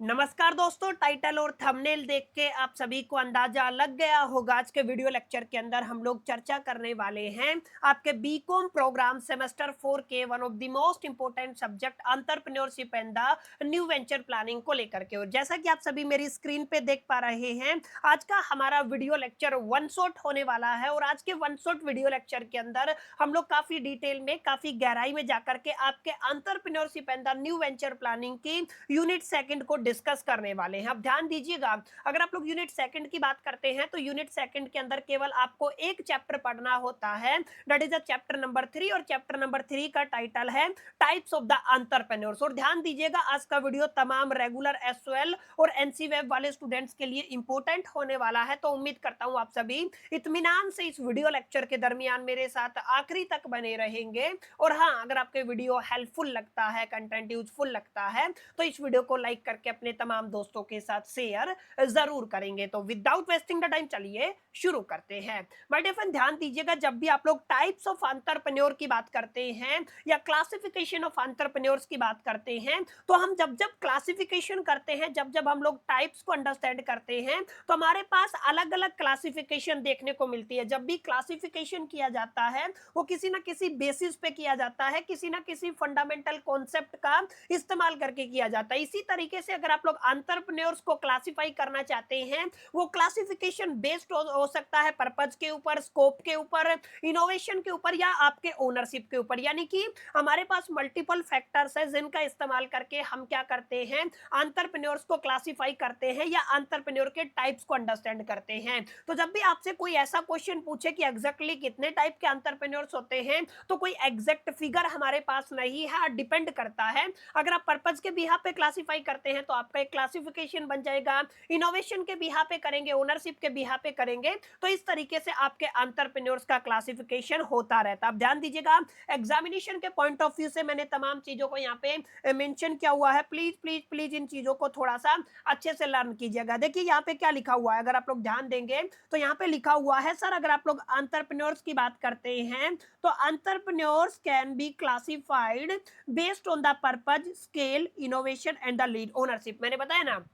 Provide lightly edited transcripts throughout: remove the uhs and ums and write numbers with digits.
नमस्कार दोस्तों, टाइटल और थंबनेल देख के आप सभी को अंदाजा लग गया होगा। आज के वीडियो लेक्चर के अंदर हम लोग चर्चा करने वाले हैं आपके बीकॉम प्रोग्राम सेमेस्टर 4 के one of the most important subject entrepreneurship and the new venture planning को लेकर के। और जैसा कि आप सभी मेरी स्क्रीन पे देख पा रहे हैं, आज का हमारा वीडियो लेक्चर वन शॉट होने वाला है। और आज के वन शॉट वीडियो लेक्चर के अंदर हम लोग काफी डिटेल में, काफी गहराई में जाकर के आपके entrepreneurship and the new venture planning की यूनिट सेकंड को डिस्कस करने वाले हैं। अब ध्यान दीजिएगा, अगर आप लोग यूनिट सेकंड की बात करते हैं तो यूनिट सेकंड के अंदर केवल आपको एक चैप्टर पढ़ना होता है, that is the chapter number 3। और चैप्टर नंबर 3 का टाइटल है टाइप्स ऑफ द एंटरप्रेन्योर्स। और ध्यान दीजिएगा, आज का वीडियो तमाम रेगुलर एसओएल और एनसी वेब वाले स्टूडेंट्स के लिए इंपॉर्टेंट होने वाला है। तो उम्मीद करता हूं आप सभी इत्मीनान से इस वीडियो लेक्चर के दरमियान मेरे साथ आखिरी तक बने रहेंगे। और हाँ, अगर आपके वीडियो हेल्पफुल लगता है, कंटेंट यूजफुल लगता है, तो इस वीडियो को लाइक करके अपने तमाम दोस्तों के साथ शेयर जरूर करेंगे। तो विदाउट वेस्टिंग द टाइम चलिए शुरू करते हैं। माय डियर फ्रेंड, ध्यान दीजिएगा, जब भी आप लोग टाइप्स ऑफ एंटरप्रेन्योर की बात करते हैं या क्लासिफिकेशन ऑफ एंटरप्रेन्योर्स की बात करते हैं, तो हम जब जब क्लासिफिकेशन करते हैं, जब जब हम लोग टाइप्स को अंडरस्टैंड करते हैं, तो हमारे पास अलग अलग क्लासिफिकेशन देखने को मिलती है। जब भी क्लासिफिकेशन किया जाता है, वो किसी ना किसी बेसिस पे किया जाता है, किसी ना किसी फंडामेंटल कॉन्सेप्ट का इस्तेमाल करके किया जाता है। इसी तरीके से अगर आप लोग एंटरप्रेन्योर्स को क्लासिफाई करना चाहते हैं, वो क्लासिफिकेशन बेस्ड हो सकता है पर्पज के ऊपर, स्कोप के ऊपर, इनोवेशन के ऊपर या आपके ओनरशिप के ऊपर। यानी कि हमारे पास मल्टीपल फैक्टर्स है जिनका इस्तेमाल करके हम क्या करते हैं, एंटरप्रेन्योर्स को क्लासिफाई करते हैं या एंटरप्रेन्योर के टाइप्स को अंडरस्टैंड करते हैं। तो जब भी आपसे कोई ऐसा क्वेश्चन पूछे कि एग्जैक्टली कितने टाइप के एंटरप्रेन्योर्स होते हैं, तो कोई एग्जैक्ट फिगर हमारे पास नहीं है, डिपेंड करता है। अगर आप पर्पज के बिहाफ पे क्लासिफाई करते हैं तो आपका एक क्लासिफिकेशन बन जाएगा, इनोवेशन के बिहाफ पे करेंगे, ओनरशिप के बिहाफ पे करेंगे, तो इस तरीके से आपके एंटरप्रेन्योर्स का क्लासिफिकेशन होता रहता है। अब ध्यान दीजिएगा, एग्जामिनेशन के पॉइंट ऑफ व्यू से मैंने तमाम चीजों को यहाँ पे मेंशन किया हुआ है। प्लीज प्लीज प्लीज इन चीजों को थोड़ा सा अच्छे से लर्न कीजिएगा। देखिए यहाँ पे क्या लिखा हुआ है, अगर आप लोग ध्यान देंगे तो यहाँ पे लिखा हुआ है, सर अगर आप लोग एंटरप्रेन्योर्स की बात करते हैं तो entrepreneurs can be classified based on the purpose, scale, innovation and the lead ownership. मैंने बताया ना,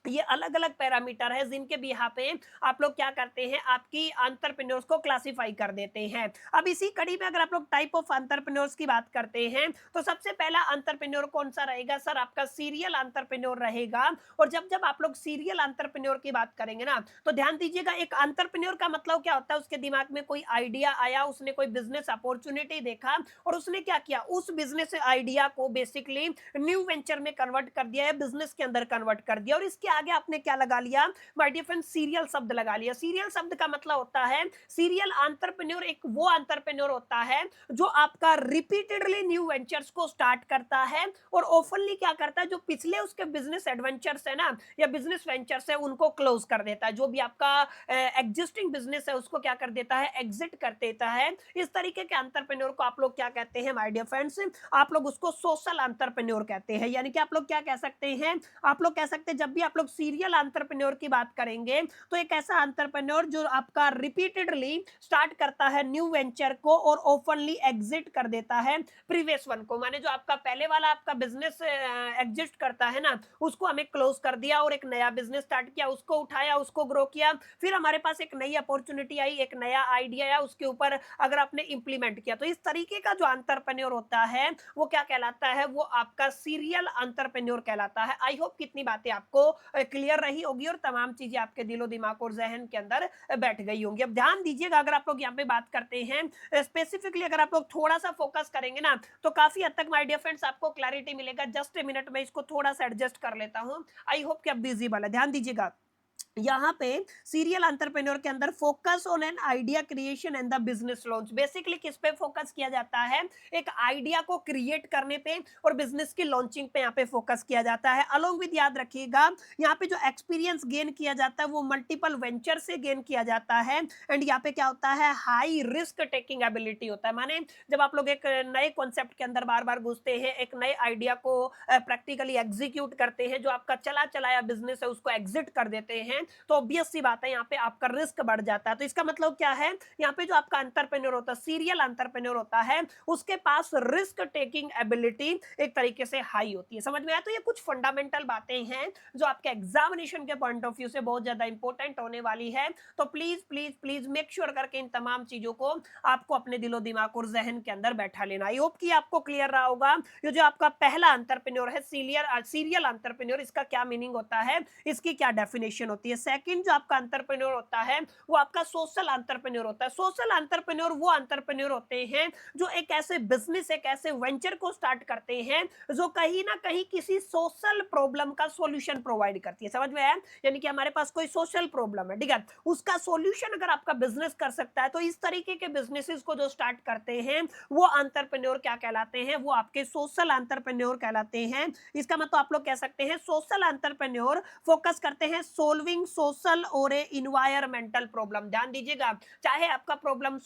ये अलग अलग पैरामीटर है जिनके बिहाफ पे आप लोग क्या करते हैं, आपकी एंटरप्रेन्योर्स को क्लासिफाई कर देते हैं। अब इसी कड़ी में अगर आप लोग टाइप ऑफ एंटरप्रेन्योर्स की बात करते हैं, तो सबसे पहला एंटरप्रेन्योर कौन सा रहेगा, सर आपका सीरियल एंटरप्रेन्योर रहेगा। और जब जब आप लोग सीरियल एंटरप्रेन्योर की बात करेंगे ना, तो ध्यान दीजिएगा, एक एंटरप्रेन्योर का मतलब क्या होता है, उसके दिमाग में कोई आइडिया आया, उसने कोई बिजनेस अपॉर्चुनिटी देखा और उसने क्या किया, उस बिजनेस आइडिया को बेसिकली न्यू वेंचर में कन्वर्ट कर दिया या बिजनेस के अंदर कन्वर्ट कर दिया। और इसके आगे आपने क्या लगा लिया, माय डियर फ्रेंड, सीरियल शब्द लगा लिया। सीरियल शब्द का मतलब होता है, सीरियल एंटरप्रेन्योर एक वो एंटरप्रेन्योर होता है जो आपका रिपीटेडली न्यू वेंचर्स को स्टार्ट करता है और ओपनली क्या करता है, जो पिछले उसके बिजनेस एडवेंचर्स है ना या बिजनेस वेंचर्स है, उनको क्लोज कर देता है। जो भी आपका एग्जिस्टिंग बिजनेस है उसको क्या कर देता है, एग्जिट कर देता है। इस तरीके के एंटरप्रेन्योर को आप लोग क्या कहते हैं, माय डियर फ्रेंड्स, आप लोग उसको सोशल एंटरप्रेन्योर कहते हैं। यानी कि आप लोग क्या कह सकते हैं, आप लोग कह सकते हैं, जब भी आप लोग सीरियल एंटरप्रेन्योर की बात करेंगे तो एक ऐसा एंटरप्रेन्योर जो आपका रिपीटेडली स्टार्ट करता है न्यू वेंचर को और ओपनली एग्जिट कर देता है प्रीवियस वन को। माने जो आपका पहले वाला आपका बिजनेस एग्जिस्ट करता है ना, उसको हमें क्लोज कर दिया और एक नया बिजनेस स्टार्ट किया, उसको उठाया, उसको ग्रो किया, फिर हमारे पास एक नई अपॉर्चुनिटी आई, एक नया आइडिया आया, उसके ऊपर अगर आपने इंप्लीमेंट किया। तो इस तरीके का जो एंटरप्रेन्योर होता है वो क्या कहलाता है, वो आपका सीरियल एंटरप्रेन्योर कहलाता है। आई होप कितनी बातें आपको क्लियर रही होगी और तमाम चीजें आपके दिलो दिमाग और जहन के अंदर बैठ गई होंगी। अब ध्यान दीजिएगा, अगर आप लोग यहाँ पे बात करते हैं स्पेसिफिकली, अगर आप लोग थोड़ा सा फोकस करेंगे ना, तो काफी हद तक माय डियर फ्रेंड्स आपको क्लैरिटी मिलेगा। जस्ट ए मिनट में इसको थोड़ा सा एडजस्ट कर लेता हूँ। आई होप कि अब विजिबल है। ध्यान दीजिएगा, यहाँ पे सीरियल एंटरप्रेन्योर के अंदर focus on an idea creation and the business launch. Basically किस पे फोकस किया जाता है, एक आइडिया को क्रिएट करने पे और बिजनेस की लॉन्चिंग पे यहाँ पे फोकस किया जाता है। अलोंग विद, याद रखिएगा, यहाँ पे जो एक्सपीरियंस गेन किया जाता है वो मल्टीपल वेंचर से गेन किया जाता है। एंड यहाँ पे क्या होता है, हाई रिस्क टेकिंग एबिलिटी होता है। माने जब आप लोग एक नए कॉन्सेप्ट के अंदर बार बार घुसते हैं, एक नए आइडिया को प्रैक्टिकली एग्जीक्यूट करते हैं, जो आपका चला चलाया बिजनेस है उसको एग्जिट कर देते हैं तो ऑब्वियस सी बात है यहाँ पे आपका रिस्क बढ़ जाता है। तो इसका मतलब क्या है, यहाँ पे जो आपका एंटरप्रेन्योर होता है, सीरियल एंटरप्रेन्योर होता है, उसके पास रिस्क टेकिंग एबिलिटी एक तरीके से हाई होती है। समझ में आया? तो ये कुछ फंडामेंटल बातें हैं जो आपके एग्जामिनेशन के पॉइंट ऑफ व्यू से बहुत ज्यादा इंपॉर्टेंट होने वाली है। तो please please please make sure करके इन तमाम चीजों को आपको अपने दिलो दिमाग और जहन के अंदर बैठा लेना। आई होप कि आपको क्लियर रहा होगा। ये जो आपका पहला एंटरप्रेन्योर है, सीरियल एंटरप्रेन्योर, इसका क्या मीनिंग होता है, इसकी क्या डेफिनेशन होती है। सेकंड जो आपका एंटरप्रेन्योर होता है वो आपका सोशल एंटरप्रेन्योर होता है। सोशल एंटरप्रेन्योर वो एंटरप्रेन्योर होते हैं जो एक ऐसे बिजनेस, एक ऐसे वेंचर को स्टार्ट करते हैं जो कहीं ना कहीं किसी सोशल प्रॉब्लम का सॉल्यूशन प्रोवाइड करती है। समझ में आया? यानी कि हमारे पास कोई सोशल प्रॉब्लम है, ठीक है, उसका सॉल्यूशन अगर आपका बिजनेस कर सकता है तो इस तरीके के बिजनेसेस को जो स्टार्ट करते हैं वो एंटरप्रेन्योर क्या कहलाते हैं, वो आपके सोशल एंटरप्रेन्योर कहलाते हैं। इसका मतलब आप लोग कह सकते हैं सोशल एंटरप्रेन्योर फोकस करते हैं सोल्विंग सोशल और इन्वायरमेंटल प्रॉब्लम। ध्यान दीजिएगा, चाहे आपका प्रॉब्लम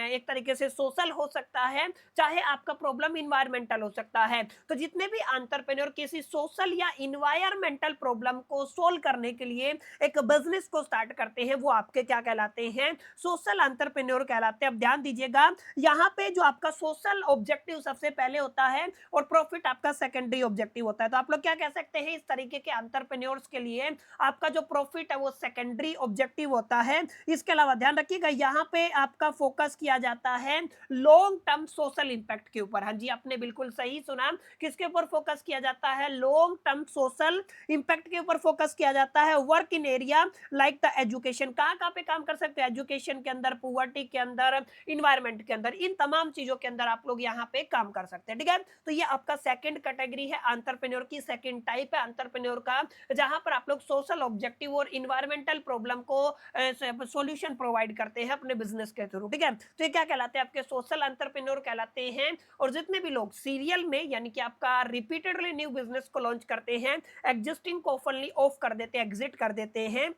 एक तरीके से सोशल हो सकता है, चाहे आपका प्रॉब्लम इन्वायरमेंटल हो सकता है। तो जितने भी एंटरप्रेन्योर किसी सोशल या इन्वायरमेंटल प्रॉब्लम को सोल्व करने के लिए एक बिजनेस को स्टार्ट करते हैं वो आपके क्या कहलाते हैं, सोशल एंटरप्रेन्योर कहलाते हैं। अब ध्यान दीजिएगा, यहाँ पे जो आपका सोशल ऑब्जेक्टिव सबसे पहले होता है और प्रॉफिट आपका सेकेंडरी ऑब्जेक्टिव होता है। तो आप लोग क्या कह सकते हैं, इस तरीके के एंटरप्रेन्योर्स के लिए आपका जो प्रॉफिट है वो सेकेंडरी ऑब्जेक्टिव होता है। इसके अलावा ध्यान रखिएगा, यहाँ पे आपका फोकस किया जाता है लॉन्ग टर्म सोशल इंपैक्ट के ऊपर। हाँ जी, आपने बिल्कुल सही सुना, किसके ऊपर फोकस किया जाता है, लॉन्ग टर्म सोशल इंपैक्ट के ऊपर फोकस किया जाता है। Work in area like the education, कहाँ पे काम कर सकते हैं, एजुकेशन के अंदर, पुअर्टी के अंदर, इन्वायरमेंट के अंदर, इन तमाम चीजों के अंदर आप लोग यहाँ पे काम कर सकते हैं। ठीक है, तो ये आपका सेकंड कैटेगरी है एंटरप्रेन्योर की, सेकंड टाइप है एंटरप्रेन्योर का, जहां पर आप लोग सोशल ऑब्जेक्टिव और इन्वायरमेंटल प्रॉब्लम को सॉल्यूशन प्रोवाइड करते हैं अपने बिजनेस के थ्रू। ठीक है, तो ये क्या कहलाते हैं, आपके सोशल एंटरप्रेन्योर कहलाते हैं। और जितने भी लोग सीरियल में यानी कि आपका रिपीटेडली न्यू बिजनेस को लॉन्च करते हैं, एग्जिस्टिंग को ओपनली ऑफ कर देते हैं, एग्जिट कर देते हैं,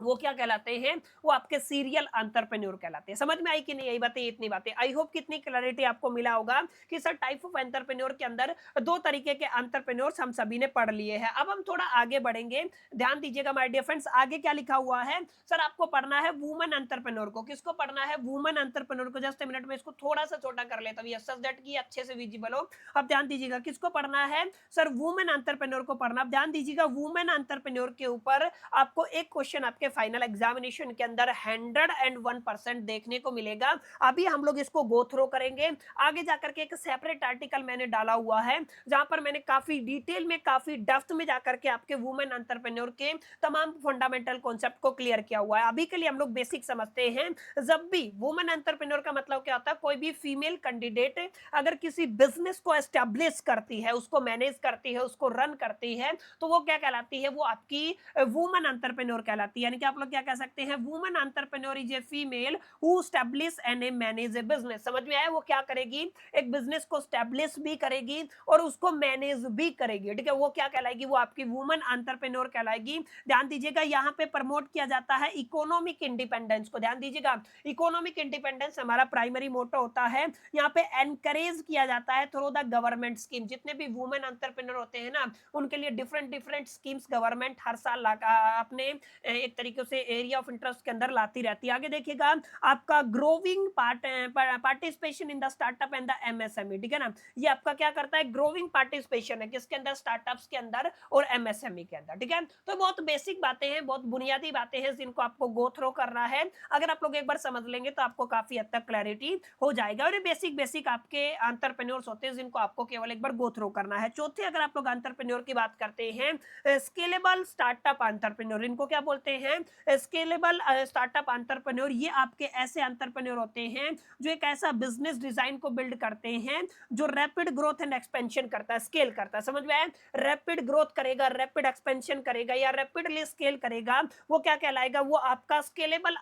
वो क्या कहलाते हैं, वो आपके सीरियल एंटरप्रेन्योर कहलाते हैं। समझ में आई कि नहीं, यही बातें, इतनी बातें। आई होप कितनी क्लैरिटी आपको मिला होगा कि सर टाइप ऑफ एंटरप्रेन्योर के अंदर दो तरीके के एंटरप्रेन्योर्स हम सभी ने पढ़ लिए हैं। अब हम थोड़ा आगे बढ़ेंगे, ध्यान दीजिएगा माय डियर फ्रेंड्स। आगे क्या लिखा हुआ है, सर आपको पढ़ना है वुमेन एंटरप्रेन्योर को। किसको पढ़ना है, वुमेन एंटरप्रेन्योर को। जस्ट मिनट में इसको थोड़ा सा छोटा कर लेता हूं, सच दैट की अच्छे से विजिबल हो। अब ध्यान दीजिएगा, किसको पढ़ना है, सर वुमेन एंटरप्रेन्योर को पढ़ना। अब ध्यान दीजिएगा, वुमेन एंटरप्रेन्योर के ऊपर आपको एक क्वेश्चन आपके फाइनल एग्जामिनेशन के अंदर 101% देखने को मिलेगा। अभी हम लोग इसको गो थ्रो करेंगे, आगे जाकर के एक सेपरेट आर्टिकल मैंने डाला हुआ है जहां पर मैंने काफी डिटेल में, काफी डेप्थ में जाकर के आपके वुमेन एंटरप्रेन्योर के तमाम फंडामेंटल कॉन्सेप्ट को क्लियर किया हुआ है। अभी के लिए हम लोग बेसिक समझते हैं। जब भी वुमेन एंटरप्रेन्योर का मतलब क्या होता है, कोई भी फीमेल कैंडिडेट अगर किसी बिजनेस को एस्टेब्लिश करती है, उसको मैनेज करती है, उसको रन करती है, तो वो क्या कहलाती है, वो आपकी वुमेन एंटरप्रेन्योर कहलाती है। यानी कि आप लोग क्या कह सकते हैं, women entrepreneur is a female who establish and manage A business. समझ में आया, वो क्या करेगी, एक बिजनेस को एस्टैब्लिश भी करेगी और उसको मैनेज भी करेगी। ठीक है, वो क्या कहलाएगी, वो आपकी वुमेन एंटरप्रेन्योर कहलाएगी। ध्यान दीजिएगा, यहाँ पे प्रमोट किया जाता है इकोनॉमिक इंडिपेंडेंस को। ध्यान दीजिएगा, इकोनॉमिक इंडिपेंडेंस हमारा प्राइमरी मोटो होता है। यहाँ पे एनकरेज किया जाता है थ्रू द गवर्नमेंट स्कीम। जितने भी वुमेन एंटरप्रेन्योर होते हैं ना, उनके लिए डिफरेंट डिफरेंट स्कीम्स गवर्नमेंट हर साल अपने एक तरीके से एरिया ऑफ इंटरेस्ट के अंदर लाती रहती है। आगे देखिएगा, आपका growing participation in the startup and the MSME. ठीक है ना, ये आपका क्या करता है, ग्रोविंग पार्टिसिपेशन है, किसके अंदर, स्टार्टअप्स के अंदर और एमएसएमई के अंदर। ठीक है, तो बहुत बेसिक बातें हैं, बहुत बुनियादी बातें हैं जिनको आपको गो थ्रो करना है। अगर आप लोग एक बार समझ लेंगे तो आपको काफी हद तक क्लैरिटी हो जाएगा। और ये बेसिक बेसिक आपके एंटरप्रेन्योर्स होते हैं जिनको आपको केवल एक बार गो थ्रो करना है। चौथे, अगर आप लोग एंटरप्रेन्योर की बात करते हैं, स्केलेबल स्टार्टअप एंटरप्रेन्योर, इनको क्या बोलते हैं, स्केलेबल स्टार्टअप एंटरप्रेन्योर। ये आपके ऐसे एंटरप्रेन्योर होते हैं जो एक ऐसा बिजनेस डिजाइन को बिल्ड करते हैं जो रैपिड ग्रोथ एंड एक्सपेंशन करता है, स्केल करता है। समझ में आया, रैपिड ग्रोथ करेगा, रैपिड एक्सपेंशन करेगा या रैपिडली स्केल करेगा, वो क्या कहलाएगा, वो आपका स्केलेबल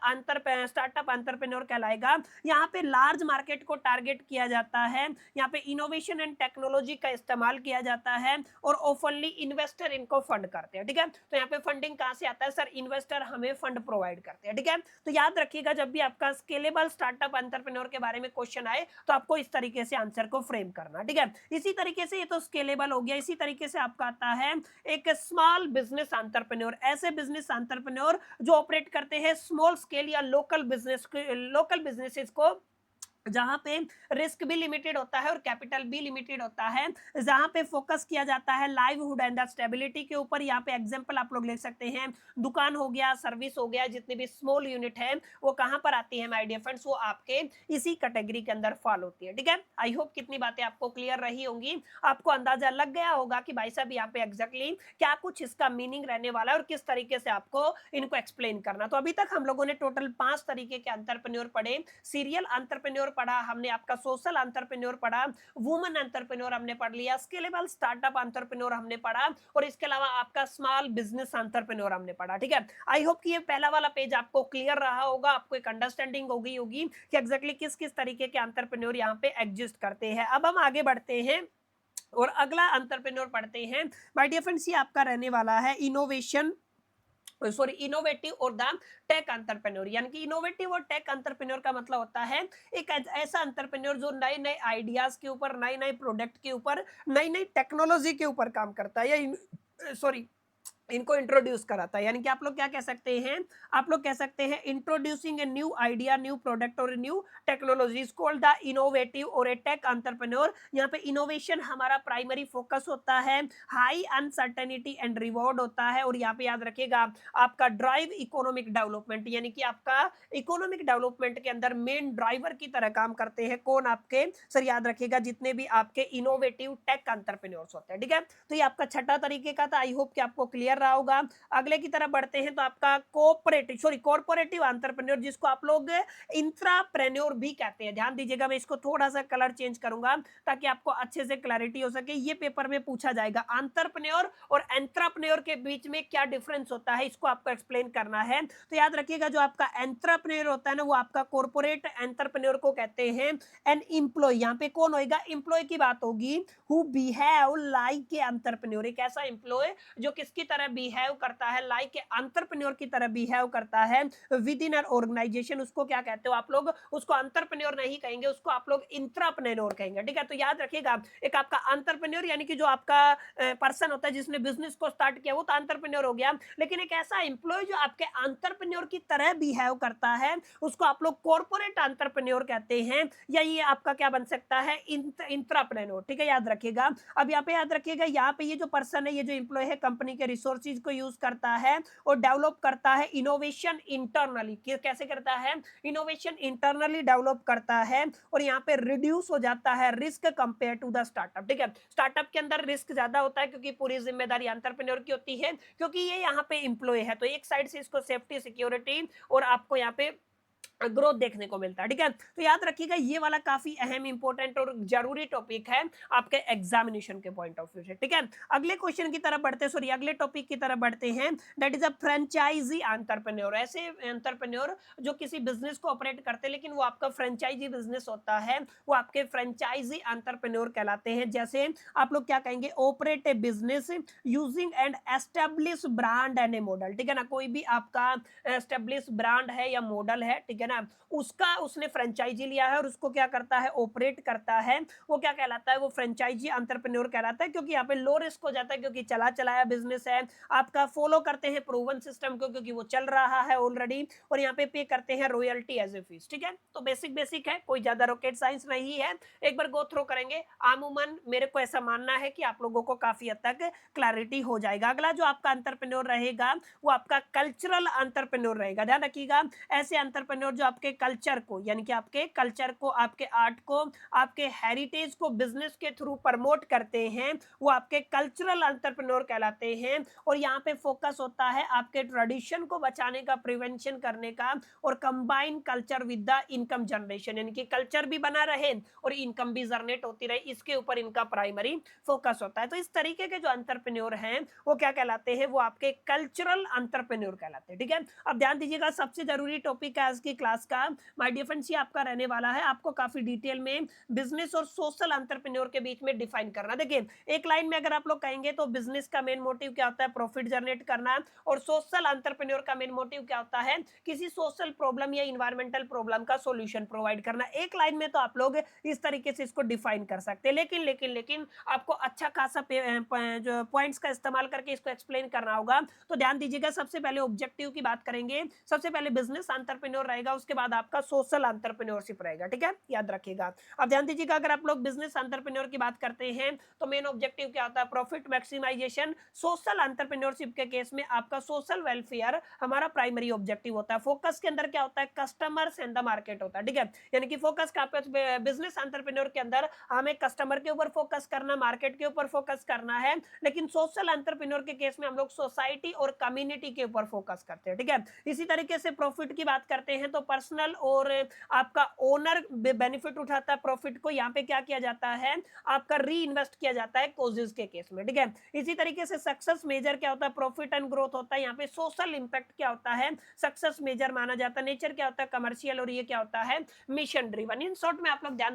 स्टार्टअप एंटरप्रेन्योर कहलाएगा। यहाँ पे लार्ज मार्केट को टारगेट किया जाता है, यहाँ पे इनोवेशन एंड टेक्नोलॉजी का इस्तेमाल किया जाता है और ओपनली इन्वेस्टर इनको फंड करते हैं। ठीक है, तो यहाँ पे फंडिंग कहां से आता है, सर इन्वेस्टर हमें फंड प्रोवाइड करते हैं, ठीक है। तो याद रखिएगा जब भी आपका स्केलेबल स्टार्टअप एंटरप्रेन्योर के बारे में क्वेश्चन आए तो आपको इस तरीके से आंसर को फ्रेम करना, ठीक है। इसी तरीके से ये तो स्केलेबल हो गया, इसी तरीके से आपका आता है एक स्मॉल बिजनेस एंटरप्रेन्योर, ऐसे बिजनेस एंटरप्रेन्योर जो ऑपरेट करते हैं स्मॉल स्केल या लोकल बिजनेसेस को, जहां पे रिस्क भी लिमिटेड होता है और कैपिटल भी लिमिटेड होता है, जहां पे फोकस किया जाता है लाइवहुड एंड द स्टेबिलिटी के ऊपर। यहाँ पे एग्जांपल आप लोग ले सकते हैं, दुकान हो गया, सर्विस हो गया, जितनी भी स्मॉल यूनिट है वो कहां पर आती है माय डियर फ्रेंड्स, वो आपके इसी कैटेगरी के अंदर फॉल होती है, ठीक है। आई होप कितनी बातें आपको क्लियर रही होंगी, आपको अंदाजा लग गया होगा कि भाई साहब यहाँ पे एग्जैक्टली क्या कुछ इसका मीनिंग रहने वाला है और किस तरीके से आपको इनको एक्सप्लेन करना। तो अभी तक हम लोगों ने टोटल 5 तरीके के एंटरप्रेन्योर पढ़े, सीरियल एंटरप्रेन्योर पढ़ा हमने, आपका सोशल एंटरप्रेन्योर पढ़ा, वुमेन एंटरप्रेन्योर हमने पढ़ लिया, स्केलेबल स्टार्टअप एंटरप्रेन्योर हमने पढ़ा, और इसके अलावा आपका स्मॉल बिजनेस एंटरप्रेन्योर हमने पढ़ा, ठीक है। आई होप कि ये पहला वाला पेज आपको क्लियर रहा होगा, आपको एक अंडरस्टैंडिंग होगी कि एग्जैक्टली किस किस तरीके के एंटरप्रेन्योर यहाँ पे एग्जिस्ट करते हैं। अब हम आगे बढ़ते हैं और अगला एंटरप्रेन्योर पढ़ते हैं। माय डियर फ्रेंड्स, ये आपका रहने वाला है इनोवेटिव और द टेक एंटरप्रेन्योर। यानी कि इनोवेटिव और टेक एंटरप्रेन्योर का मतलब होता है एक ऐसा एंटरप्रेन्योर जो नए नए आइडियाज के ऊपर, नए नए प्रोडक्ट के ऊपर, नई नई टेक्नोलॉजी के ऊपर काम करता है, या इनको इंट्रोड्यूस कराता है। यानी कि आप लोग क्या कह सकते हैं, आप लोग कह सकते हैं introducing a new idea, new product और new technology is called the innovative और ए टेक एंटरप्रेन्योर। यहाँ पे इनोवेशन हमारा प्राइमरी फोकस होता है, हाई अनसर्टेनिटी एंड रिवॉर्ड होता है, और यहाँ पे याद रखिएगा आपका ड्राइव इकोनॉमिक डेवलपमेंट, यानी कि आपका इकोनॉमिक डेवलपमेंट के अंदर मेन ड्राइवर की तरह काम करते हैं कौन, आपके सर याद रखिएगा जितने भी आपके इनोवेटिव टेक एंटरप्रेन्योर्स होते हैं, ठीक है। तो ये आपका छठा तरीके का था, आई होप कि आपको क्लियर रहा होगा। अगले की तरफ बढ़ते हैं तो आपका कॉर्पोरेटिव एंटरप्रेन्योर, जिसको आप लोग इंट्राप्रेन्योर भी कहते हैं। ध्यान दीजिएगा, मैं इसको थोड़ा सा कलर चेंज करूंगा ताकि आपको अच्छे से क्लैरिटी हो सके। ये पेपर में पूछा जाएगा एंटरप्रेन्योर और एंट्राप्रेन्योर के बीच में क्या डिफरेंस होता है, इसको आपको एक्सप्लेन करना है। तो याद रखिएगा जो आपका एंट्रप्रेन्योर होता है ना, वो आपका कॉर्पोरेट एंटरप्रेन्योर को कहते हैं एन एम्प्लॉय। यहाँ पे कौन होगा, एम्प्लॉय की बात होगी, who behave like a entrepreneur, एक ऐसा एम्प्लॉय जो किसकी तरह बिहेव करता है, लाइक एंटरप्रेन्योर की तरह बिहेव करता है विद इन एन ऑर्गेनाइजेशन। उसको क्या कहते हो आप लोग, उसको एंटरप्रेन्योर नहीं कहेंगे, उसको आप लोग इंट्राप्रेन्योर कहेंगे, ठीक है। तो याद रखिएगा एक आपका एंटरप्रेन्योर यानी कि जो आपका पर्सन होता है जिसने बिजनेस को स्टार्ट किया वो तो एंटरप्रेन्योर हो गया, लेकिन एक ऐसा एम्प्लॉय जो आपके एंटरप्रेन्योर की तरह बिहेव करता है उसको आप लोग कॉर्पोरेट एंटरप्रेन्योर कहते हैं, या ये आपका क्या बन सकता है, इंट्राप्रेन्योर, ठीक है। याद रखिएगा, अब यहाँ पे याद रखिएगा, यहाँ पे ये जो पर्सन है, ये जो एम्प्लॉय है कंपनी के रिसोर्सेज को यूज करता है और डेवलप करता है इनोवेशन इंटरनली। कैसे करता है, इनोवेशन इंटरनली डेवलप करता है, और यहाँ पे रिड्यूस हो जाता है risk compare to the startup, ठीक है। स्टार्टअप के अंदर रिस्क ज्यादा होता है क्योंकि पूरी जिम्मेदारी एंटरप्रेन्योर की होती है, क्योंकि ये यहाँ पे एम्प्लॉय है, तो एक साइड से इसको सेफ्टी, सिक्योरिटी और आपको यहाँ पे ग्रोथ देखने को मिलता है, ठीक है। तो याद रखिएगा ये वाला काफी अहम, इंपॉर्टेंट और जरूरी टॉपिक है आपके एग्जामिनेशन के पॉइंट ऑफ व्यू से, ठीक है। अगले क्वेश्चन की तरफ बढ़ते हैं, अगले टॉपिक की तरफ बढ़ते हैं, that is a franchisee entrepreneur. ऐसे एंटरप्रेन्योर जो किसी बिजनेस को ऑपरेट करते हैं लेकिन वो आपका फ्रेंचाइजी बिजनेस होता है, वो आपके फ्रेंचाइजी एंटरप्रेन्योर कहलाते हैं। जैसे आप लोग क्या कहेंगे, operate A business using and establish brand and A model, ठीक है ना। कोई भी आपका एस्टेब्लिश ब्रांड है या मॉडल है, ठीक है ना, उसका उसने फ्रेंचाइजी लिया है और उसको क्या करता है, ऑपरेट करता है, वो क्या कहलाता है, वो फ्रेंचाइजी एंटरप्रेन्योर कहलाता है। क्योंकि यहाँ पे लो रिस्क हो जाता है, क्योंकि चला चलाया बिजनेस है, आपका फॉलो करते हैं प्रूवन सिस्टम को क्योंकि वो चल रहा है ऑलरेडी, और यहाँ पे करते हैं रॉयल्टी एज ए फीस, ठीक है। तो बेसिक है, कोई ज्यादा रॉकेट साइंस नहीं है, एक बार गो थ्रो करेंगे, आमूमन मेरे को ऐसा मानना है कि आप लोगों को काफी हद तक क्लैरिटी हो जाएगा। अगला जो आपका एंटरप्रेन्योर रहेगा वो आपका कल्चरल एंटरप्रेन्योर रहेगा। ध्यान रखिएगा, ऐसे एंटरप्रेन्योर जो आपके कल्चर को, यानी कि आपके कल्चर को, आपके आर्ट को, आपके हेरिटेज को बिजनेस के थ्रू प्रमोट करते हैं, वो आपके कल्चरल एंटरप्रेन्योर कहलाते हैं। और यहाँ पे फोकस होता है आपके ट्रेडिशन को बचाने का, प्रिवेंशन करने का, और combine culture with the income generation, यानी कि कल्चर भी बना रहे और इनकम भी जनरेट होती रहे, इसके ऊपर इनका प्राइमरी फोकस होता है। तो इस तरीके के जो एंटरप्रेन्योर हैं वो क्या कहलाते हैं, वो आपके कल्चरल एंटरप्रेन्योर कहलाते हैं, ठीक है। अब ध्यान दीजिएगा, सबसे जरूरी टॉपिक है आज की क्लास का माय डियर फ्रेंड्स ये आपका रहने वाला है, आपको काफी डिटेल में बिजनेस और सोशल एंटरप्रेन्योर के बीच में डिफाइन करना। देखिए एक लाइन में अगर आप लोग कहेंगे तो बिजनेस का मेन मोटिव क्या होता है, प्रॉफिट जनरेट करना, और सोशल एंटरप्रेन्योर का मेन मोटिव क्या होता है, किसी सोशल प्रॉब्लम या इन्वायरमेंटल प्रॉब्लम का सॉल्यूशन प्रोवाइड करना। एक लाइन में तो आप लोग इस तरीके से इसको डिफाइन कर सकते हैं, लेकिन लेकिन लेकिन आपको अच्छा खासा जो पॉइंट्स का इस्तेमाल करके इसको एक्सप्लेन करना होगा। तो ध्यान दीजिएगा, सबसे पहले ऑब्जेक्टिव की बात करेंगे, सबसे पहले बिजनेस एंटरप्रेन्योर रहेगा, उसके बाद आपका सोशल एंटरप्रेन्योरशिप रहेगा, ठीक है, याद रखिएगा। अब ध्यान दीजिएगा, अगर आप लोग बिजनेस एंटरप्रेन्योर की बात करते हैं तो मेन ऑब्जेक्टिव क्या होता है, प्रॉफिट मैक्सिमाइजेशन। सोशल एंटरप्रेन्योरशिप के केस में आपका सोशल वेलफेयर हमारा प्राइमरी ऑब्जेक्टिव होता है। फोकस के अंदर क्या होता है, कस्टमर्स एंड द मार्केट होता है, ठीक है, यानी कि फोकस का बिजनेस एंटरप्रेन्योर के अंदर हमें कस्टमर के ऊपर फोकस करना, मार्केट के ऊपर फोकस करना है, लेकिन सोशल एंटरप्रेन्योर के केस में हम लोग सोसाइटी और कम्युनिटी के ऊपर फोकस करते हैं, ठीक है। इसी तरीके से प्रॉफिट की बात करते हैं तो पर्सनल और आपका ओनर बेनिफिट उठाता है प्रॉफिट को, यहाँ पे क्या किया जाता है, आपका री इन्वेस्ट किया जाता है कॉजेज के केस में, ठीक है। इसी तरीके से सक्सेस मेजर क्या होता है, प्रॉफिट एंड ग्रोथ होता है, यहाँ पे सोशल इंपैक्ट क्या होता है, सक्सेस मेजर माना जाता है, नेचर क्या होता है, कमर्शियल, और ये क्या होता है, मिशन ड्रिवन। इन शॉर्ट में आप लोग ध्यान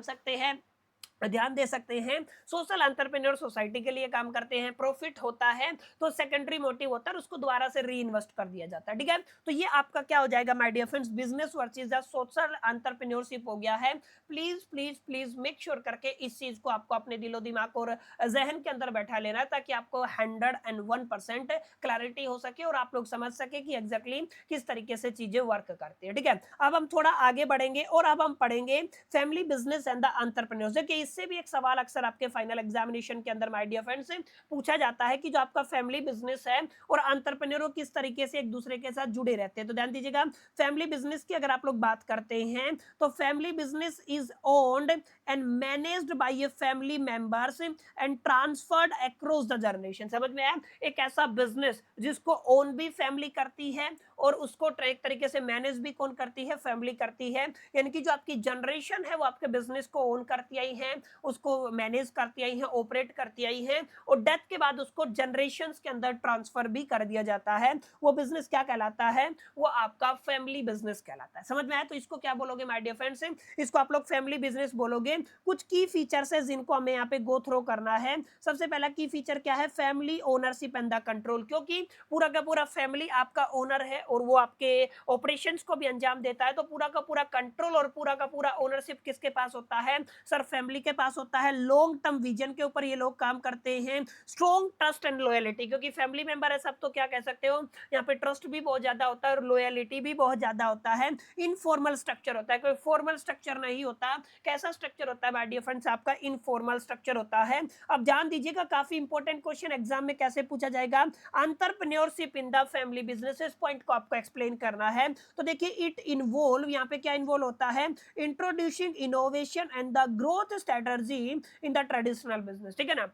दे सकते हैं, सोशल एंटरप्रेन्योर सोसाइटी के लिए काम करते हैं, प्रॉफिट होता है तो सेकेंडरी मोटिव होता है, उसको दोबारा से री इन्वेस्ट कर दिया जाता है, ठीक है। तो ये आपका क्या हो जाएगा my dear friends, business versus the social entrepreneurship हो गया है। Please please please make sure करके इस चीज को आपको अपने दिलो दिमाग और जहन के अंदर बैठा लेना है, ताकि आपको 101% क्लैरिटी हो सके और आप लोग समझ सके कि एग्जैक्टली किस तरीके से चीजें वर्क करती है, ठीक है। अब हम थोड़ा आगे बढ़ेंगे और अब हम पढ़ेंगे family business and the entrepreneurs. देखिए इससे भी एक सवाल अक्सर आपके फाइनल एग्जामिनेशन के अंदर माय डियर फ्रेंड्स पूछा जाता है कि जो आपका फैमिली बिजनेस है और एंटरप्रेन्योर किस तरीके से एक दूसरे के साथ जुड़े रहते हैं। तो ध्यान दीजिएगा, फैमिली बिजनेस की अगर आप लोग बात करते हैं तो family business is owned and managed by a family members and transferred across the generation. समझ में आया, एक ऐसा बिजनेस जिसको ओन भी फैमिली करती है और उसको एक तरीके से मैनेज भी कौन करती है, फैमिली करती है, यानी कि जो आपकी जनरेशन है वो आपके बिजनेस को ओन करती आई है, उसको मैनेज करती आई है, ऑपरेट करती आई है, और डेथ के बाद उसको जनरेशंस के अंदर ट्रांसफर भी कर दिया जाता है। वो बिजनेस क्या कहलाता है, वो आपका फैमिली बिजनेस कहलाता है। समझ में आया, तो इसको क्या बोलोगे माय डियर फ्रेंड्स, इसको आप लोग फैमिली बिजनेस बोलोगे। कुछ की फीचर्स है जिनको हमें यहाँ पे गो थ्रो करना है। सबसे पहला की फीचर क्या है, family ownership and the control, क्योंकि पूरा का पूरा फैमिली आपका ओनर है और वो आपके ऑपरेशंस को भी अंजाम देता है, तो पूरा का पूरा कंट्रोल और पूरा का पूरा ओनरशिप किसके पास होता है, सर फैमिली के पास होता है। लॉन्ग टर्म विजन के ऊपर ये लोग काम करते हैं। स्ट्रॉन्ग ट्रस्ट एंड लॉयलिटी, क्योंकि फैमिली मेंबर है सब, तो क्या कह सकते हो, यहाँ पे ट्रस्ट भी बहुत ज्यादा होता है और लॉयलिटी भी बहुत ज्यादा होता है। इनफॉर्मल स्ट्रक्चर होता है, कोई फॉर्मल स्ट्रक्चर नहीं होता। कैसा स्ट्रक्चर होता है माय डियर फ्रेंड्स, आपका इनफॉर्मल स्ट्रक्चर होता है। अब ध्यान दीजिएगा, काफी इंपॉर्टेंट क्वेश्चन एग्जाम में कैसे पूछा जाएगा, entrepreneurship in the family business, इस पॉइंट को आपको एक्सप्लेन करना है। तो देखिए इट इन्वॉल्व, यहाँ पे क्या इन्वॉल्व होता है, introducing innovation and the growth strategy in the traditional business, ठीक है ना।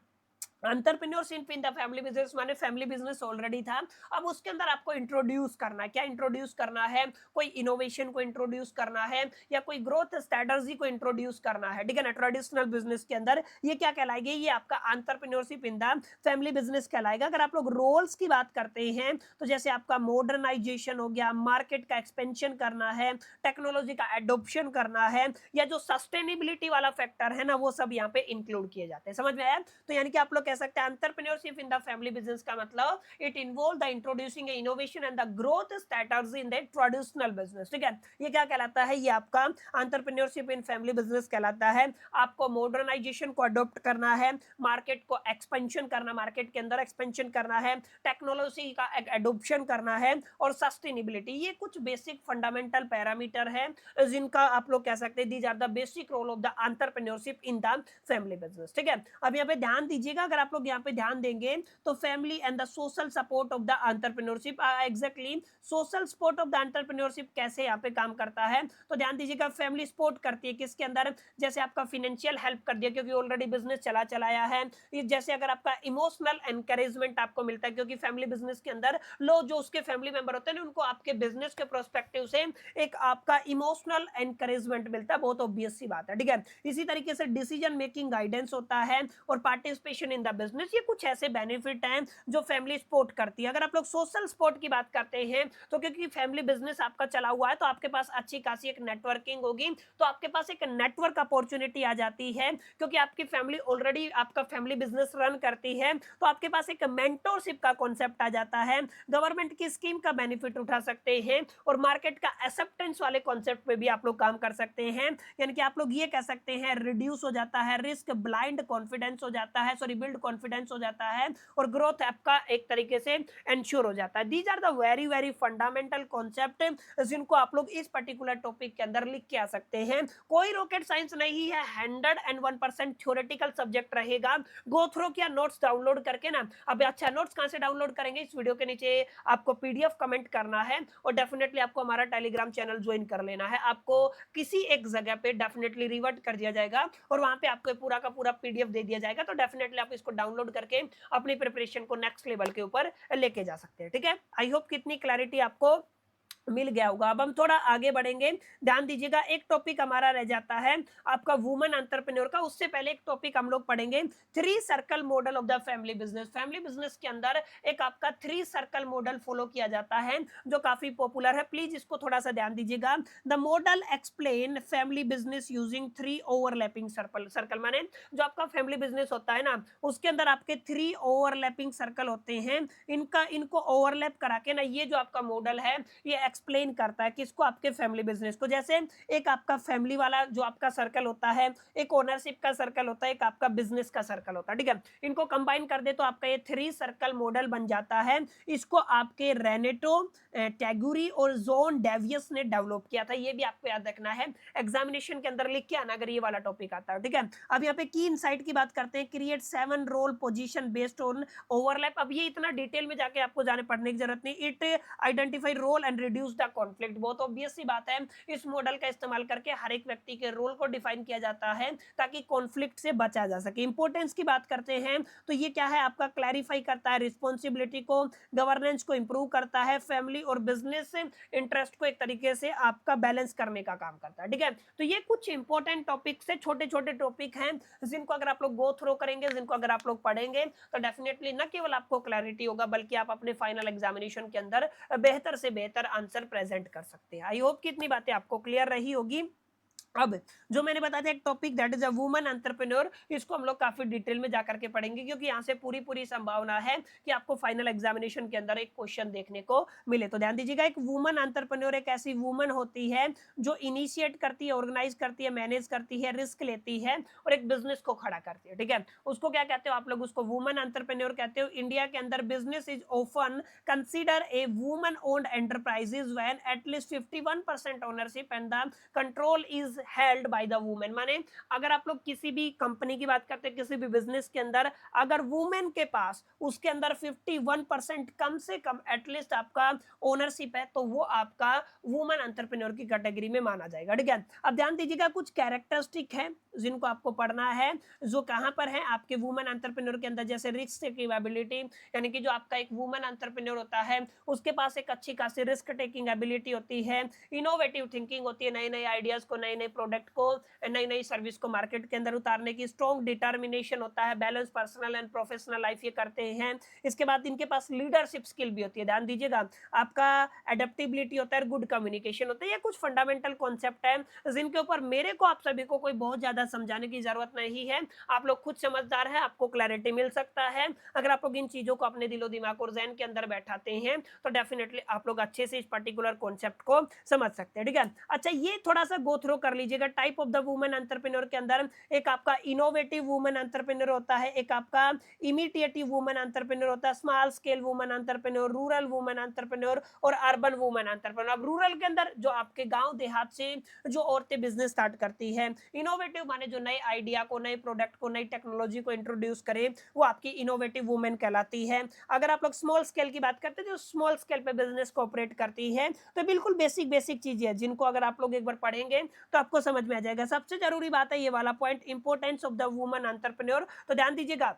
Entrepreneurship in the family business माने फैमिली बिजनेस ऑलरेडी था, अब उसके अंदर आपको इंट्रोड्यूस करना है। क्या इंट्रोड्यूस करना है, कोई इनोवेशन को इंट्रोड्यूस करना है या कोई ग्रोथ स्ट्रेटजी को इंट्रोड्यूस करना है, ठीक है ना। ट्रेडिशनल बिजनेस के अंदर ये क्या कहलाएगी, ये आपका entrepreneurship in the family business कहलाएगा। अगर आप लोग रोल्स की बात करते हैं तो जैसे आपका मॉडर्नाइजेशन हो गया, मार्केट का एक्सपेंशन करना है, टेक्नोलॉजी का एडोप्शन करना है, या जो सस्टेनेबिलिटी वाला फैक्टर है ना, वो सब यहाँ पे इंक्लूड किए जाते हैं। समझ में आया, तो यानी कि आप लोग कह सकते हैं entrepreneurship in the family business का मतलब it involve the introducing innovation and the growth strategy in the traditional business, ठीक है। ये क्या कहलाता है, ये आपका एंटरप्रेन्योरशिप इन फैमिली बिजनेस कहलाता है। आपको मॉडर्नाइजेशन को अडॉप्ट करना है, मार्केट को एक्सपेंशन करना, मार्केट के अंदर एक्सपेंशन करना है, टेक्नोलॉजी का एडोप्शन करना है, और सस्टेनेबिलिटी। ये कुछ बेसिक फंडामेंटल पैरामीटर है जिनका आप लोग कह सकते हैं these are the basic role of the entrepreneurship in the family business, ठीक है। अब यहाँ पे ध्यान दीजिएगा, अगर आप लोग यहाँ पे ध्यान देंगे तो family and the social support of the entrepreneurship, exactly social support of the entrepreneurship कैसे यहाँ पे काम करता है, तो ध्यान दीजिएगा, फैमिली सपोर्ट करती है किसके अंदर, जैसे आपका फाइनेंशियल हेल्प कर दिया क्योंकि ऑलरेडी बिजनेस चलाया है। जैसे अगर आपका इमोशनल एनकरेजमेंट आपको मिलता है, क्योंकि फैमिली बिजनेस के अंदर लोग जो उसके फैमिली मेंबर होते हैं उनको आपके बिजनेस के प्रोस्पेक्टिव से एक आपका इमोशनल एनकरेजमेंट मिलता है, बहुत ऑब्वियस सी बात है, ठीक है। इसी तरीके से डिसीजन मेकिंग गाइडेंस होता है और participation in the the business. ये कुछ ऐसे बेनिफिट हैं जो फैमिली सपोर्ट करती है। अगर आप लोग सोशल सपोर्ट की बात करते हैं तो क्योंकि फैमिली बिजनेस आपका चला हुआ है तो आपके पास अच्छी खासी एक नेटवर्किंग होगी, तो आपके पास एक नेटवर्क अपॉर्चुनिटी आ जाती है क्योंकि आपकी फैमिली ऑलरेडी आपका फैमिली बिजनेस रन करती है, तो आपके पास एक मेंटोरशिप का कॉन्सेप्ट आ जाता है, गवर्नमेंट की स्कीम का बेनिफिट उठा सकते हैं और मार्केट का एक्सेप्टेंस वाले कॉन्सेप्ट पे भी आप लोग काम कर सकते हैं। यानी कि आप लोग ये कह सकते हैं रिड्यूस हो जाता है रिस्क, ब्लाइंड कॉन्फिडेंस हो जाता है, सॉरी बिल्ड कॉन्फिडेंस हो जाता है और ग्रोथ आपका एक तरीके से एंश्योर हो जाता है। These are the very very fundamental concept जिनको आप लोग इस पर्टिकुलर टॉपिक के अंदर लिख के आ सकते हैं। कोई रॉकेट साइंस नहीं है, 101% थ्योरेटिकल सब्जेक्ट रहेगा। गो थ्रू किया नोट्स डाउनलोड करके ना। अब अच्छा नोट्स कहां से डाउनलोड करेंगे, इस वीडियो के नीचे आपको पीडीएफ कमेंट करना है और डेफिनेटली आपको हमारा टेलीग्राम चैनल ज्वाइन कर लेना है। आपको किसी एक जगह पे डेफिनेटली रिवर्ट कर दिया जाएगा और वहां पे आपको पूरा का पूरा पीडीएफ दे दिया जाएगा, तो डेफिनेटली आप इसको डाउनलोड करके अपनी प्रिपरेशन को नेक्स्ट लेवल के ऊपर लेके जा सकते हैं। ठीक है, आई होप कितनी क्लैरिटी आपको मिल गया होगा। अब हम थोड़ा आगे बढ़ेंगे, ध्यान दीजिएगा। एक टॉपिक हमारा रह जाता है आपका वुमन एंटरप्रेन्योर का, उससे पहले एक टॉपिक हम लोग पढ़ेंगे 3 circle model of the family business. Family business के अंदर एक आपका 3 सर्कल मॉडल फॉलो किया जाता है जो काफी पॉपुलर है, प्लीज इसको थोड़ा सा ध्यान दीजिएगा। The model explain family business using 3 overlapping circle माने जो आपका फैमिली बिजनेस होता है ना उसके अंदर आपके 3 ओवरलैपिंग सर्कल होते हैं, इनको ओवरलैप करा के ना ये जो आपका मॉडल है ये एक्सप्लेन करता है किसको, आपके फैमिली बिजनेस को। जैसे एक आपका फैमिली वाला जो आपका सर्कल होता है, एक ओनरशिप का सर्कल होता है, एक आपका बिजनेस का सर्कल होता है। ठीक है, इनको कंबाइन कर दे तो आपका ये 3 सर्कल मॉडल बन जाता है। इसको आपके रेनेटो, टैगुरी और जोन डेवियस ने डेवलप किया था। ये भी आपको याद रखना है, एग्जामिनेशन के अंदर लिख के आना अगर ये वाला टॉपिक आता है। ठीक है, अब यहाँ पे की इनसाइट की बात करते हैं, create 7 role position based on overlap. अब ये इतना डिटेल में जाके आपको जाने पढ़ने की जरूरत नहीं। It identify role and reduce the conflict. बहुत ऑब्वियस सी बात है, इस मॉडल का इस्तेमाल करके हर एक व्यक्ति के रोल को डिफाइन किया जाता है ताकि कॉन्फ्लिक्ट से बचा जा सके। इंपॉर्टेंस की बात करते हैं तो ये क्या है, आपका क्लैरिफाई करता है रिस्पॉन्सिबिलिटी को, गवर्नेंस को इंप्रूव करता है, फैमिली और बिजनेस इंटरेस्ट को एक तरीके से आपका बैलेंस करने का काम करता है। ठीक है, तो ये कुछ इंपॉर्टेंट टॉपिक से छोटे छोटे टॉपिक हैं जिनको अगर आप लोग गो थ्रू करेंगे, जिनको अगर आप लोग पढ़ेंगे तो डेफिनेटली न केवल आपको क्लैरिटी होगा बल्कि आप अपने फाइनल एग्जामिनेशन के अंदर बेहतर से बेहतर आंसर प्रेजेंट कर सकते हैं। आई होप कि इतनी बातें आपको क्लियर रही होगी। अब जो मैंने बताया था एक topic that is a woman entrepreneur, इसको हम लोग काफी डिटेल में जाकर के पढ़ेंगे क्योंकि यहाँ से पूरी पूरी संभावना है कि आपको फाइनल एग्जामिनेशन के अंदर एक क्वेश्चन देखने को मिले। तो ध्यान दीजिएगा, एक वुमन एंटरप्रेन्योर एक ऐसी वुमन होती है जो इनिशिएट करती है, ऑर्गेनाइज करती है, मैनेज करती है, रिस्क लेती है और एक बिजनेस को खड़ा करती है। ठीक है, उसको क्या कहते हो आप लोग, उसको वुमन एंटरप्रेन्योर कहते हो। इंडिया के अंदर business is often consider a woman owned enterprises when at least 51% ownership and the control is held by the women. माने अगर आप लोग किसी भी कंपनी की बात करते हैं, किसी भी बिजनेस के अंदर अगर वुमेन के पास उसके अंदर 51% कम से कम एटलीस्ट आपका ओनरशिप है तो वो आपका वुमेन एंटरप्रेन्योर की कैटेगरी में माना जाएगा। ठीक है, अब ध्यान दीजिएगा कुछ कैरेक्टरिस्टिक है जिनको आपको पढ़ना है जो कहां पर है आपके वुमेन एंटरप्रेन्योर के अंदर। जैसे रिस्क टेकिंग एबिलिटी, यानी कि जो आपका एक वुमेन एंटरप्रेन्योर होता है उसके पास एक अच्छी खासी रिस्क टेकिंग एबिलिटी होती है, इनोवेटिव थिंकिंग होती है, नए नए आइडियाज को, नए नए प्रोडक्ट को, नई नई सर्विस को मार्केट के अंदर उतारने की, स्ट्रॉन्ग डिटर्मिनेशन होता है, balance personal and professional life ये करते हैं। इसके बाद इनके पास लीडरशिप स्किल भी होती है, ध्यान दीजिएगा, आपका एडेप्टेबिलिटी होता है, गुड कम्युनिकेशन होता है। ये कुछ फंडामेंटल कॉन्सेप्ट है जिनके ऊपर मेरे को आप सभी को कोई बहुत ज्यादा समझाने की जरूरत नहीं है, आप लोग खुद समझदार है, आपको क्लैरिटी मिल सकता है। अगर आप लोग इन चीजों को अपने दिलो दिमाग और जहन के अंदर बैठाते हैं तो डेफिनेटली आप लोग अच्छे से इस पर्टिकुलर कॉन्सेप्ट को समझ सकते हैं। ठीक है, अच्छा ये थोड़ा सा गो थ्रू कर लीजिएगा। Type of the women entrepreneur के अंदर एक आपका इनोवेटिव वुमेन एंटरप्रेन्योर होता है, एक आपका इमिटेटिव वुमेन एंटरप्रेन्योर होता है, small scale women entrepreneur, rural women entrepreneur और अर्बन वुमेन एंटरप्रेन्योर। अब रूरल के अंदर जो आपके गांव देहात से जो औरतें बिजनेस स्टार्ट करती है, इनोवेटिव माने जो नए आइडिया को, नए प्रोडक्ट को, नई टेक्नोलॉजी को इंट्रोड्यूस करे, वो आपकी इनोवेटिव वुमेन कहलाती है। अगर आप लोग स्मॉल स्केल की बात करते हैं, जो स्मॉल स्केल पे बिजनेस को ऑपरेट करती है, तो बिल्कुल बेसिक बेसिक चीजें हैं जिनको अगर आप लोग एक बार पढ़ेंगे तो आपको समझ में आ जाएगा। सबसे जरूरी बात है ये वाला point, importance of the woman entrepreneur. तो ध्यान दीजिएगा,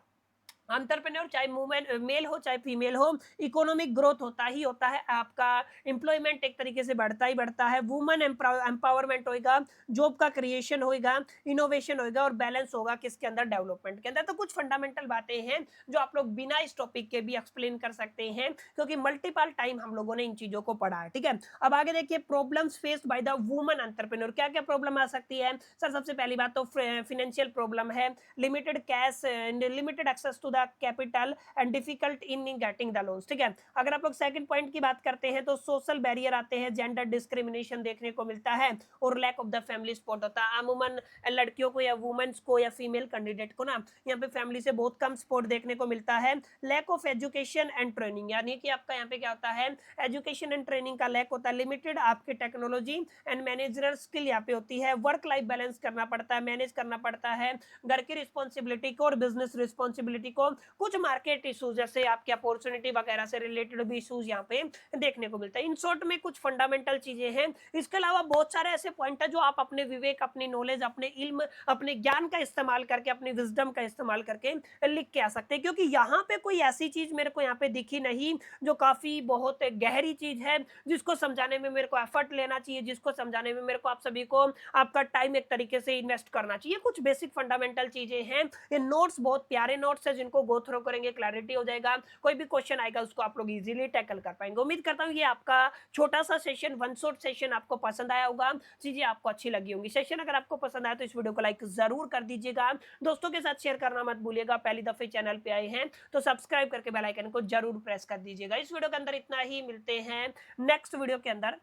एंटरप्रेन्योर चाहे वुमेन मेल हो चाहे फीमेल हो, इकोनॉमिक ग्रोथ होता ही होता है, आपका एम्प्लॉयमेंट एक तरीके से बढ़ता ही बढ़ता है, वुमेन एम्पावरमेंट होएगा, जॉब का क्रिएशन होएगा, इनोवेशन होएगा और बैलेंस होगा किसके अंदर, डेवलपमेंट के अंदर। तो कुछ फंडामेंटल बातें हैं जो आप लोग बिना इस टॉपिक के भी एक्सप्लेन कर सकते हैं, क्योंकि मल्टीपल टाइम हम लोगों ने इन चीजों को पढ़ा है। ठीक है, अब आगे देखिए, problems faced by the woman entrepreneur, क्या क्या प्रॉब्लम आ सकती है सर? सबसे पहली बात तो फाइनेंशियल प्रॉब्लम है, limited cash and limited access to the capital and difficult in getting the loans. ठीक है, अगर आप लोग सेकंड पॉइंट की बात करते हैं तो सोशल बैरियर आते हैं, जेंडर डिस्क्रिमिनेशन देखने को मिलता है और lack of the family support होता है। अमूमन लड़कियों को या वुमेन्स को या फीमेल कैंडिडेट को ना यहाँ पे फैमिली से बहुत कम सपोर्ट देखने को मिलता है। Lack of education and training, यानी कि आपका यहाँ पे क्या होता है, एजुकेशन एंड ट्रेनिंग का लैक होता है, लिमिटेड आपके टेक्नोलॉजी एंड मैनेजरल स्किल यहाँ पे होती है, वर्क लाइफ बैलेंस करना पड़ता है, मैनेज करना पड़ता है घर की रिस्पॉन्सिबिलिटी को और बिजनेस रिस्पॉन्सिबिलिटी को, कुछ मार्केट इशूज जैसे आपके अपॉर्चुनिटी वगैरह से रिलेटेड भी इशूज यहाँ पे देखने को मिलता है। इन शॉर्ट में कुछ फंडामेंटल चीजें हैं, इसके अलावा बहुत सारे ऐसे पॉइंट है जो आप अपने विवेक, अपनी नॉलेज, अपने इल्म, अपने ज्ञान का इस्तेमाल करके, अपनी विजडम का इस्तेमाल करके लिख के आ सकते हैं, क्योंकि यहाँ पे कोई ऐसी चीज मेरे को यहाँ पे दिखी नहीं जो काफी बहुत गहरी चीज है, जिसको समझाने में मेरे को एफर्ट लेना चाहिए, जिसको समझाने में मेरे को आप सभी को आपका टाइम एक तरीके से इन्वेस्ट करना चाहिए। कुछ बेसिक फंडामेंटल चीजें हैं, ये नोट्स बहुत प्यारे नोट्स है, जिनको गो थ्रू करेंगे क्लैरिटी हो जाएगा, कोई भी क्वेश्चन आएगा उसको आप लोग इजीली टैकल कर पाएंगे। उम्मीद करता हूँ ये आपका छोटा सा सेशन, वन शॉट सेशन आपको पसंद आया होगा, चीजें आपको अच्छी लगी होंगी। सेशन अगर आपको पसंद आया तो इस वीडियो को लाइक जरूर कर दीजिएगा, दोस्तों के साथ शेयर करना मत भूलिएगा, पहली दफे चैनल पे आए हैं तो सब्सक्राइब करके बेल आइकन को जरूर प्रेस कर दीजिएगा। इस वीडियो के अंदर इतना ही, मिलते हैं नेक्स्ट वीडियो के अंदर।